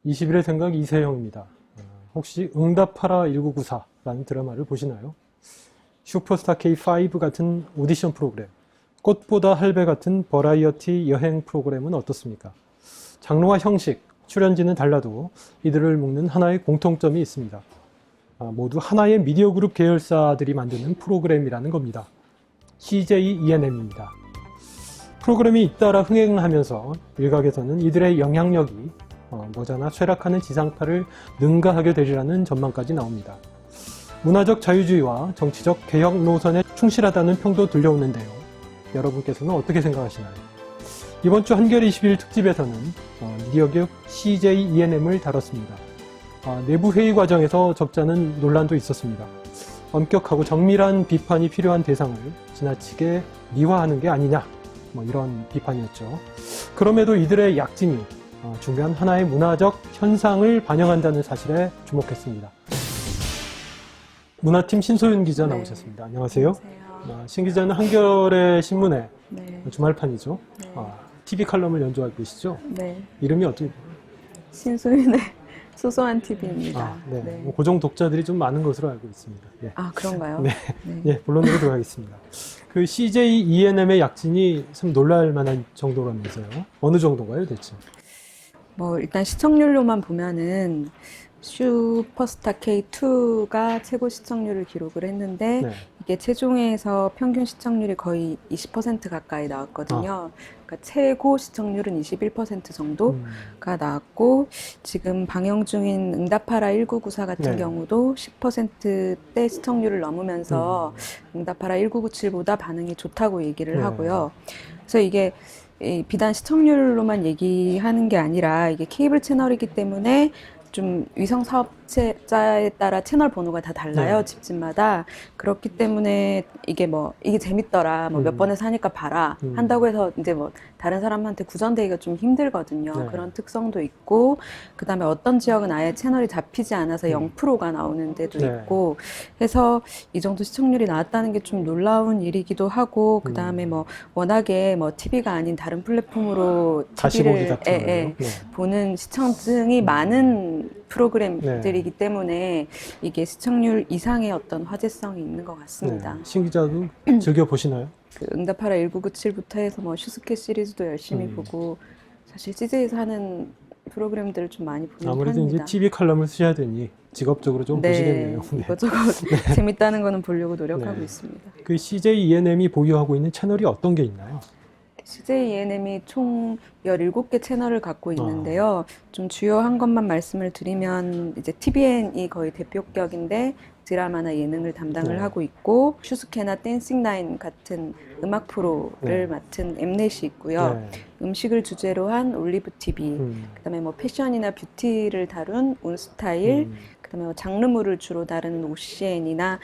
21의 생각 이세영입니다. 혹시 응답하라 1994라는 드라마를 보시나요? 슈퍼스타 K5 같은 오디션 프로그램, 꽃보다 할배 같은 버라이어티 여행 프로그램은 어떻습니까? 장르와 형식, 출연진은 달라도 이들을 묶는 하나의 공통점이 있습니다. 모두 하나의 미디어 그룹 계열사들이 만드는 프로그램이라는 겁니다. CJ ENM입니다. 프로그램이 잇따라 흥행하면서 일각에서는 이들의 영향력이 머지않아 쇠락하는 지상파를 능가하게 되리라는 전망까지 나옵니다. 문화적 자유주의와 정치적 개혁 노선에 충실하다는 평도 들려오는데요. 여러분께서는 어떻게 생각하시나요? 이번 주 한겨레 21 특집에서는 미디어기업 CJ ENM을 다뤘습니다. 내부 회의 과정에서 적잖은 논란도 있었습니다. 엄격하고 정밀한 비판이 필요한 대상을 지나치게 미화하는 게 아니냐, 이런 비판이었죠. 그럼에도 이들의 약진이 중요한 하나의 문화적 현상을 반영한다는 사실에 주목했습니다. 문화팀 신소윤 기자 나오셨습니다. 안녕하세요. 안녕하세요. 신 기자는 한겨레 신문의 네. 주말판이죠. 네. TV 칼럼을 연주하고 계시죠? 네. 이름이 어떻게? 신소윤의 소소한 TV입니다. 네. 네. 고정 독자들이 좀 많은 것으로 알고 있습니다. 예. 그런가요? 네. 네. 예, 본론으로 들어가겠습니다. 그 CJ ENM의 약진이 참 놀랄 만한 정도라면서요. 어느 정도인가요, 대체? 일단 시청률로만 보면은 슈퍼스타 K2가 최고 시청률을 기록을 했는데 네. 이게 최종회에서 평균 시청률이 거의 20% 가까이 나왔거든요. 그러니까 최고 시청률은 21% 정도가 나왔고 지금 방영 중인 응답하라 1994 같은 네. 경우도 10%대 시청률을 넘으면서 응답하라 1997보다 반응이 좋다고 얘기를 네. 하고요. 그래서 이게 비단 시청률로만 얘기하는 게 아니라 이게 케이블 채널이기 때문에 좀 위성 사업자에 따라 채널 번호가 다 달라요. 네. 집집마다. 그렇기 때문에 이게 이게 재밌더라. 몇 번에서 하니까 봐라. 한다고 해서 이제 다른 사람한테 구전되기가 좀 힘들거든요. 네. 그런 특성도 있고, 그 다음에 어떤 지역은 아예 채널이 잡히지 않아서 0%가 나오는 데도 네. 있고, 해서 이 정도 시청률이 나왔다는 게 좀 놀라운 일이기도 하고, 그 다음에 워낙에 TV가 아닌 다른 플랫폼으로 다시 보기 TV를 같은 거요. 네. 보는 시청층이 많은 프로그램들이기 때문에 이게 시청률 이상의 어떤 화제성이 있는 것 같습니다. 네. 신 기자도 즐겨 보시나요? 그 응답하라 1997부터 해서 슈스케 시리즈도 열심히 보고 사실 CJ에서 하는 프로그램들을 좀 많이 보는 아무래도 편입니다. 이제 TV 칼럼을 쓰셔야 되니 직업적으로 좀 보시겠네요. 네. 이것저것 재밌다는 거는 보려고 노력하고 네. 있습니다. 그 CJ ENM이 보유하고 있는 채널이 어떤 게 있나요? CJ ENM이 총 17개 채널을 갖고 있는데요. 좀 주요한 것만 말씀을 드리면 이제 TVN이 거의 대표격인데 드라마나 예능을 담당을 네. 하고 있고 슈스케나 댄싱라인 같은 음악 프로를 네. 맡은 엠넷이 있고요. 네. 음식을 주제로 한 올리브 TV, 그다음에 패션이나 뷰티를 다룬 온스타일, 그다음에 장르물을 주로 다루는 OCN이나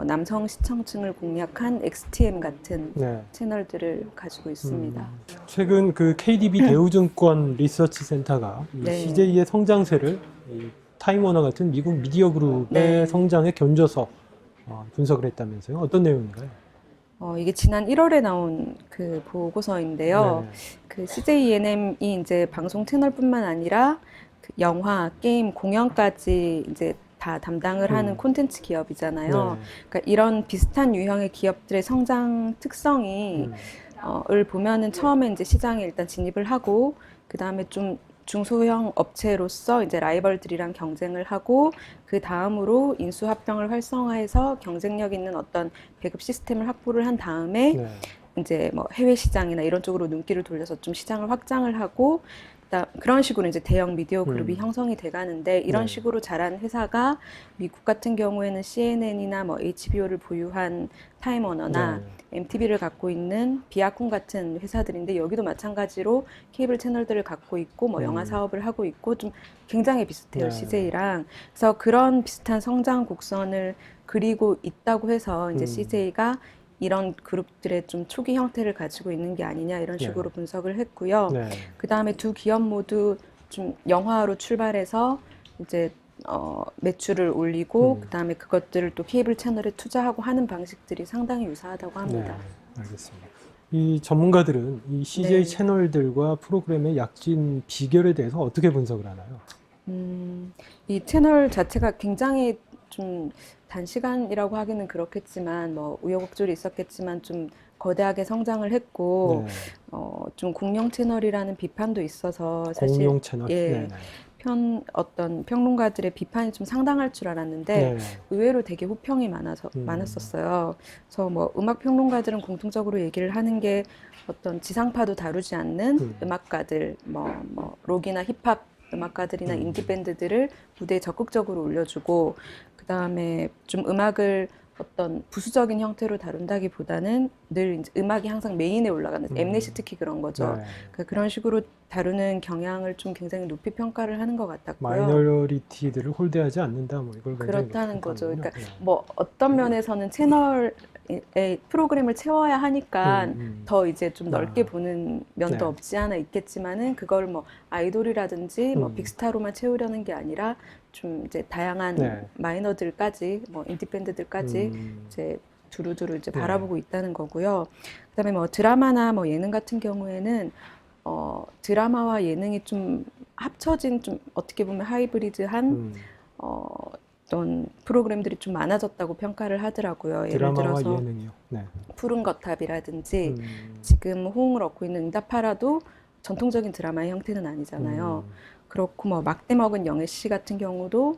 남성 시청층을 공략한 XTM 같은 네. 채널들을 가지고 있습니다. 최근 그 KDB 대우증권 리서치 센터가 이 네. CJ의 성장세를 이 타임워너 같은 미국 미디어 그룹의 네. 성장에 견줘서 분석을 했다면서요? 어떤 내용인가요? 이게 지난 1월에 나온 그 보고서인데요. 네. 그 CJ ENM이 이제 방송 채널뿐만 아니라 그 영화, 게임, 공연까지 이제 다 담당을 하는 콘텐츠 기업이잖아요. 네. 그러니까 이런 비슷한 유형의 기업들의 성장 특성이 을 보면은 처음에 이제 시장에 일단 진입을 하고 그 다음에 좀 중소형 업체로서 이제 라이벌들이랑 경쟁을 하고 그 다음으로 인수합병을 활성화해서 경쟁력 있는 어떤 배급 시스템을 확보를 한 다음에 네. 이제 해외 시장이나 이런 쪽으로 눈길을 돌려서 좀 시장을 확장을 하고 그런 식으로 이제 대형 미디어 그룹이 형성이 돼가는데 이런 네. 식으로 자란 회사가 미국 같은 경우에는 CNN이나 HBO를 보유한 타임워너나 네. MTV를 갖고 있는 비아콘 같은 회사들인데 여기도 마찬가지로 케이블 채널들을 갖고 있고 영화 사업을 하고 있고 좀 굉장히 비슷해요. 네. CJ랑. 그래서 그런 비슷한 성장 곡선을 그리고 있다고 해서 이제 CJ가 이런 그룹들의 좀 초기 형태를 가지고 있는 게 아니냐 이런 식으로 분석을 했고요. 네. 그 다음에 두 기업 모두 좀 영화로 출발해서 이제 매출을 올리고 그 다음에 그것들을 또 케이블 채널에 투자하고 하는 방식들이 상당히 유사하다고 합니다. 네, 알겠습니다. 이 전문가들은 이 CJ 네. 채널들과 프로그램의 약진 비결에 대해서 어떻게 분석을 하나요? 이 채널 자체가 굉장히 좀 단시간이라고 하기는 그렇겠지만 뭐 우여곡절이 있었겠지만 좀 거대하게 성장을 했고 네. 좀 공룡 채널이라는 비판도 있어서 사실 공룡 채널. 예, 어떤 평론가들의 비판이 좀 상당할 줄 알았는데 네. 의외로 되게 호평이 음. 많았었어요. 그래서 뭐 음악 평론가들은 공통적으로 얘기를 하는 게 어떤 지상파도 다루지 않는 음악가들, 뭐 록이나 힙합 음악가들이나 인디 밴드들을 무대에 적극적으로 올려주고, 그 다음에 좀 음악을 어떤 부수적인 형태로 다룬다기보다는 늘 이제 음악이 항상 메인에 올라가는, 엠넷이 특히 그런 거죠. 네. 그러니까 그런 식으로 다루는 경향을 좀 굉장히 높이 평가를 하는 것 같았고요. 마이너리티들을 홀대하지 않는다. 뭐 이걸 굉장히 그렇다는 높이 거죠. 평가하는군요. 그러니까 뭐 어떤 면에서는 채널의 프로그램을 채워야 하니까 더 이제 좀 넓게 보는 면도 네. 없지 않아 있겠지만은 그걸 뭐 아이돌이라든지 뭐 빅스타로만 채우려는 게 아니라 좀 이제 다양한 네. 마이너들까지 뭐 인디 밴드들까지 이제 두루두루 이제 네. 바라보고 있다는 거고요. 그다음에 뭐 드라마나 뭐 예능 같은 경우에는 드라마와 예능이 좀 합쳐진 좀 어떻게 보면 하이브리드한 어떤 프로그램들이 좀 많아졌다고 평가를 하더라고요. 예를 드라마와 들어서 예능이요. 네. 푸른 거탑이라든지 지금 호응을 얻고 있는 응답하라도 전통적인 드라마의 형태는 아니잖아요. 그렇고 뭐 막대 먹은 영애 씨 같은 경우도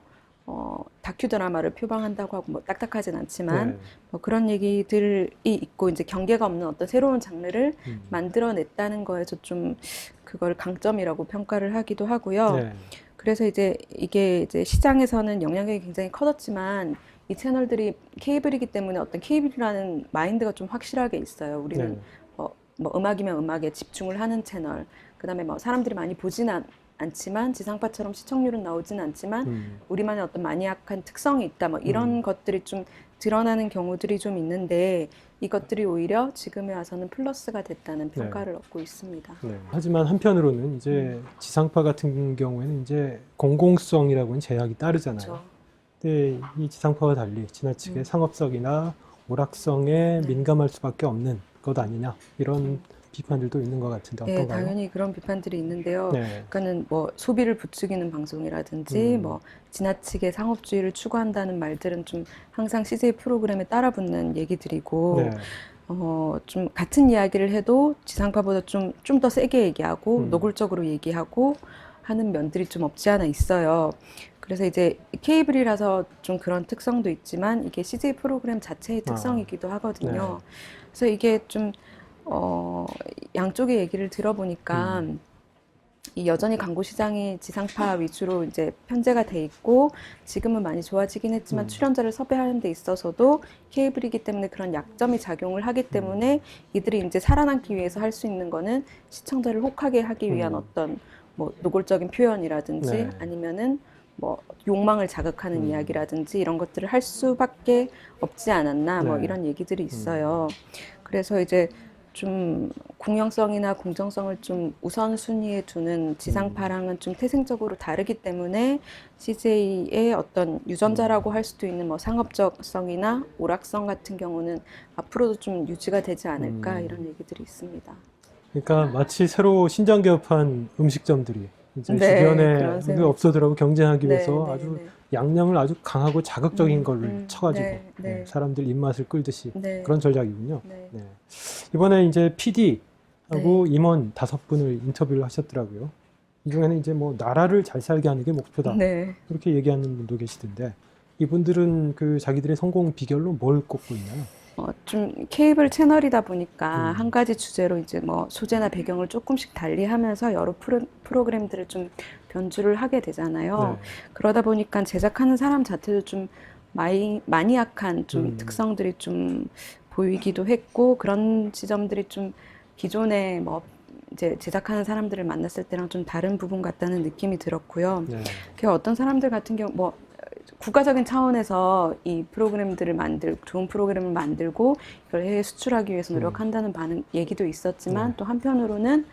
다큐 드라마를 표방한다고 하고 뭐 딱딱하진 않지만 네. 뭐 그런 얘기들이 있고 이제 경계가 없는 어떤 새로운 장르를 만들어냈다는 거에서 좀 그걸 강점이라고 평가를 하기도 하고요. 네. 그래서 이제 이게 이제 시장에서는 영향력이 굉장히 커졌지만 이 채널들이 케이블이기 때문에 어떤 케이블이라는 마인드가 좀 확실하게 있어요. 우리는 네. 뭐 음악이면 음악에 집중을 하는 채널, 그다음에 뭐 사람들이 많이 보지는 않지만 지상파처럼 시청률은 나오지는 않지만 우리만의 어떤 마니악한 특성이 있다. 뭐 이런 것들이 좀 드러나는 경우들이 좀 있는데 이것들이 오히려 지금에 와서는 플러스가 됐다는 평가를 얻고 있습니다. 네. 하지만 한편으로는 이제 지상파 같은 경우에는 이제 공공성이라고는 제약이 따르잖아요. 그렇죠. 근데 이 지상파와 달리 지나치게 상업성이나 오락성에 네. 민감할 수밖에 없는 것 아니냐 이런 비판들도 있는 것 같은데 네, 어떤가요? 당연히 그런 비판들이 있는데요. 네. 그러니까는 뭐 소비를 부추기는 방송이라든지 뭐 지나치게 상업주의를 추구한다는 말들은 좀 항상 CJ 프로그램에 따라붙는 얘기들이고 네. 좀 같은 이야기를 해도 지상파보다 좀 더 세게 얘기하고 노골적으로 얘기하고 하는 면들이 좀 없지 않아 있어요. 그래서 이제 케이블이라서 좀 그런 특성도 있지만 이게 CJ 프로그램 자체의 특성이기도 하거든요. 그래서 이게 좀 양쪽의 얘기를 들어보니까 이 여전히 광고 시장이 지상파 위주로 이제 편제가 돼 있고 지금은 많이 좋아지긴 했지만 출연자를 섭외하는 데 있어서도 케이블이기 때문에 그런 약점이 작용을 하기 때문에 이들이 이제 살아남기 위해서 할 수 있는 거는 시청자를 혹하게 하기 위한 어떤 뭐 노골적인 표현이라든지 네. 아니면은 뭐 욕망을 자극하는 이야기라든지 이런 것들을 할 수밖에 없지 않았나 뭐 네. 이런 얘기들이 있어요. 그래서 이제 좀 공영성이나 공정성을 좀 우선순위에 두는 지상파랑은 좀 태생적으로 다르기 때문에 CJ의 어떤 유전자라고 할 수도 있는 뭐 상업적성이나 오락성 같은 경우는 앞으로도 좀 유지가 되지 않을까 이런 얘기들이 있습니다. 그러니까 마치 새로 신장 개업한 음식점들이 이제 네, 주변에 그런 셈이 업소들하고 경쟁하기 네, 위해서 네, 아주 네. 양념을 아주 강하고 자극적인 걸 쳐가지고 네, 네. 사람들 입맛을 끌듯이 네. 그런 전략이군요. 네. 네. 이번에 이제 PD하고 임원 5분을 인터뷰를 하셨더라고요. 이 중에는 이제 뭐 나라를 잘 살게 하는 게 목표다. 네. 그렇게 얘기하는 분도 계시던데 이분들은 그 자기들의 성공 비결로 뭘 꼽고 있나요? 좀 케이블 채널이다 보니까 한 가지 주제로 이제 뭐 소재나 배경을 조금씩 달리하면서 여러 프로그램들을 좀 변주를 하게 되잖아요. 네. 그러다 보니까 제작하는 사람 자체도 좀 마니악한 좀 특성들이 좀 보이기도 했고 그런 지점들이 좀 기존에 뭐 이제 제작하는 사람들을 만났을 때랑 좀 다른 부분 같다는 느낌이 들었고요. 네. 그 어떤 사람들 같은 경우 뭐 국가적인 차원에서 이 프로그램들을 좋은 프로그램을 만들고 이걸 해외 수출하기 위해서 노력한다는 얘기도 있었지만 또 한편으로는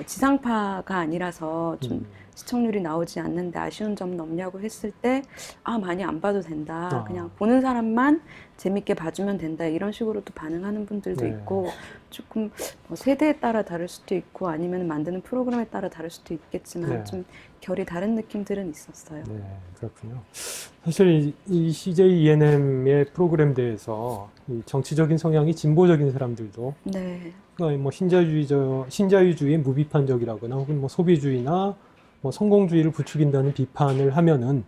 지상파가 아니라서 좀 시청률이 나오지 않는데 아쉬운 점은 없냐고 했을 때 많이 안 봐도 된다. 아. 그냥 보는 사람만 재밌게 봐주면 된다. 이런 식으로 또 반응하는 분들도 네. 있고 조금 세대에 따라 다를 수도 있고 아니면 만드는 프로그램에 따라 다를 수도 있겠지만 네. 좀 결이 다른 느낌들은 있었어요. 네, 그렇군요. 사실 이 CJ ENM의 프로그램대에서 이 정치적인 성향이 진보적인 사람들도 네. 그러니까 뭐 신자유주의 무비판적이라거나 혹은 뭐 소비주의나 뭐 성공주의를 부추긴다는 비판을 하면은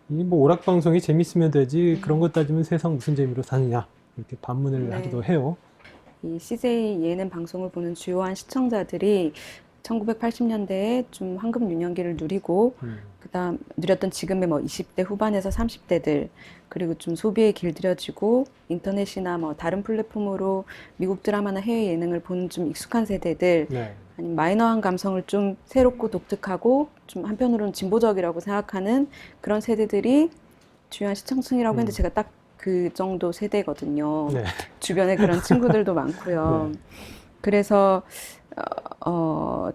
이 뭐 오락방송이 재밌으면 되지 그런 것 따지면 세상 무슨 재미로 사느냐 이렇게 반문을 네. 하기도 해요. 이 CJ 예능 방송을 보는 주요한 시청자들이 1980년대에 좀 황금 유년기를 누리고 그다음 누렸던 지금의 뭐 20대 후반에서 30대들 그리고 좀 소비에 길들여지고 인터넷이나 뭐 다른 플랫폼으로 미국 드라마나 해외 예능을 보는 좀 익숙한 세대들 네. 아니면 마이너한 감성을 좀 새롭고 독특하고 좀 한편으로는 진보적이라고 생각하는 그런 세대들이 주요한 시청층이라고 했는데 제가 딱 그 정도 세대거든요. 네. 주변에 그런 친구들도 많고요. 네. 그래서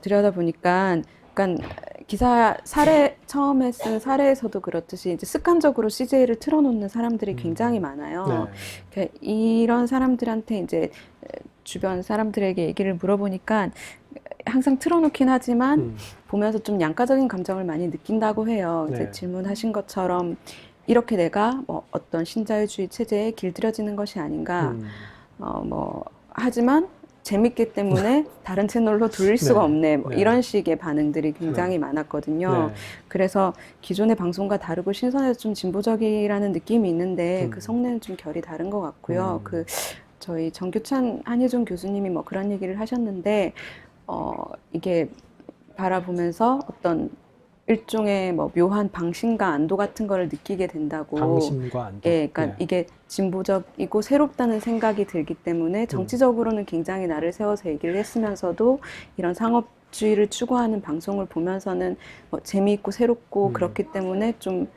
들여다보니까 그러니까 기사 사례 처음에 쓴 사례에서도 그렇듯이 이제 습관적으로 CJ를 틀어놓는 사람들이 굉장히 많아요. 네. 그러니까 이런 사람들한테 이제 주변 사람들에게 얘기를 물어보니까 항상 틀어놓긴 하지만 보면서 좀 양가적인 감정을 많이 느낀다고 해요. 이제 네. 질문하신 것처럼 이렇게 내가 뭐 어떤 신자유주의 체제에 길들여지는 것이 아닌가. 하지만 재밌기 때문에 다른 채널로 돌릴 수가 네. 없네. 뭐 네. 이런 식의 반응들이 굉장히 많았거든요. 네. 그래서 기존의 방송과 다르고 신선해서 좀 진보적이라는 느낌이 있는데 그 성내는 좀 결이 다른 것 같고요. 저희 정규찬 한예종 교수님이 뭐 그런 얘기를 하셨는데 이게 바라보면서 어떤 일종의 뭐 묘한 방심과 안도 같은 거를 느끼게 된다고. 방심과 안도. 예, 그러니까 이게 진보적이고 새롭다는 생각이 들기 때문에 정치적으로는 굉장히 나를 세워서 얘기를 했으면서도 이런 상업주의를 추구하는 방송을 보면서는 뭐 재미있고 새롭고 그렇기 때문에 좀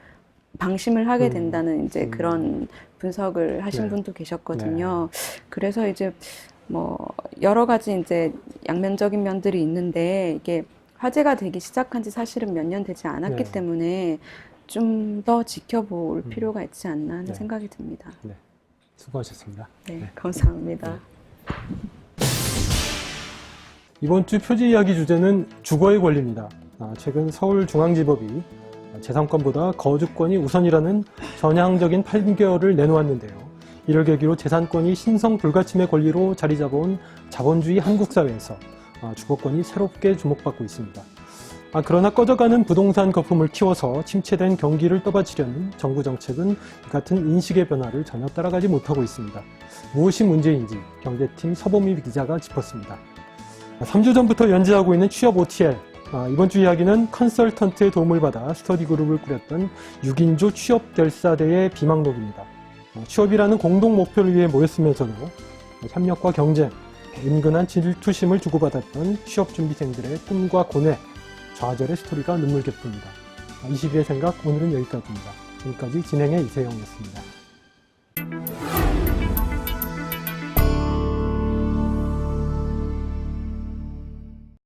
방심을 하게 된다는 이제 그런 분석을 하신 네. 분도 계셨거든요. 그래서 이제 뭐 여러 가지 이제 양면적인 면들이 있는데 이게 화제가 되기 시작한 지 사실은 몇 년 되지 않았기 네. 때문에 좀 더 지켜볼 필요가 있지 않나 하는 네. 생각이 듭니다. 네. 수고하셨습니다. 네, 감사합니다. 이번 주 표지 이야기 주제는 주거의 권리입니다. 최근 서울중앙지법이 재산권보다 거주권이 우선이라는 전향적인 판결을 내놓았는데요. 이를 계기로 재산권이 신성 불가침의 권리로 자리 잡아온 자본주의 한국 사회에서 주거권이 새롭게 주목받고 있습니다. 그러나 꺼져가는 부동산 거품을 키워서 침체된 경기를 떠받치려는 정부 정책은 이 같은 인식의 변화를 전혀 따라가지 못하고 있습니다. 무엇이 문제인지 경제팀 서보미 기자가 짚었습니다. 3주 전부터 연재하고 있는 취업 OTL. 이번 주 이야기는 컨설턴트의 도움을 받아 스터디 그룹을 꾸렸던 6인조 취업결사대의 비망록입니다. 취업이라는 공동 목표를 위해 모였으면서도 협력과 경쟁, 은근한 질투심을 주고받았던 취업준비생들의 꿈과 고뇌, 좌절의 스토리가 눈물겹습니다. 21의 생각, 오늘은 여기까지입니다. 지금까지 진행의 이세영이었습니다.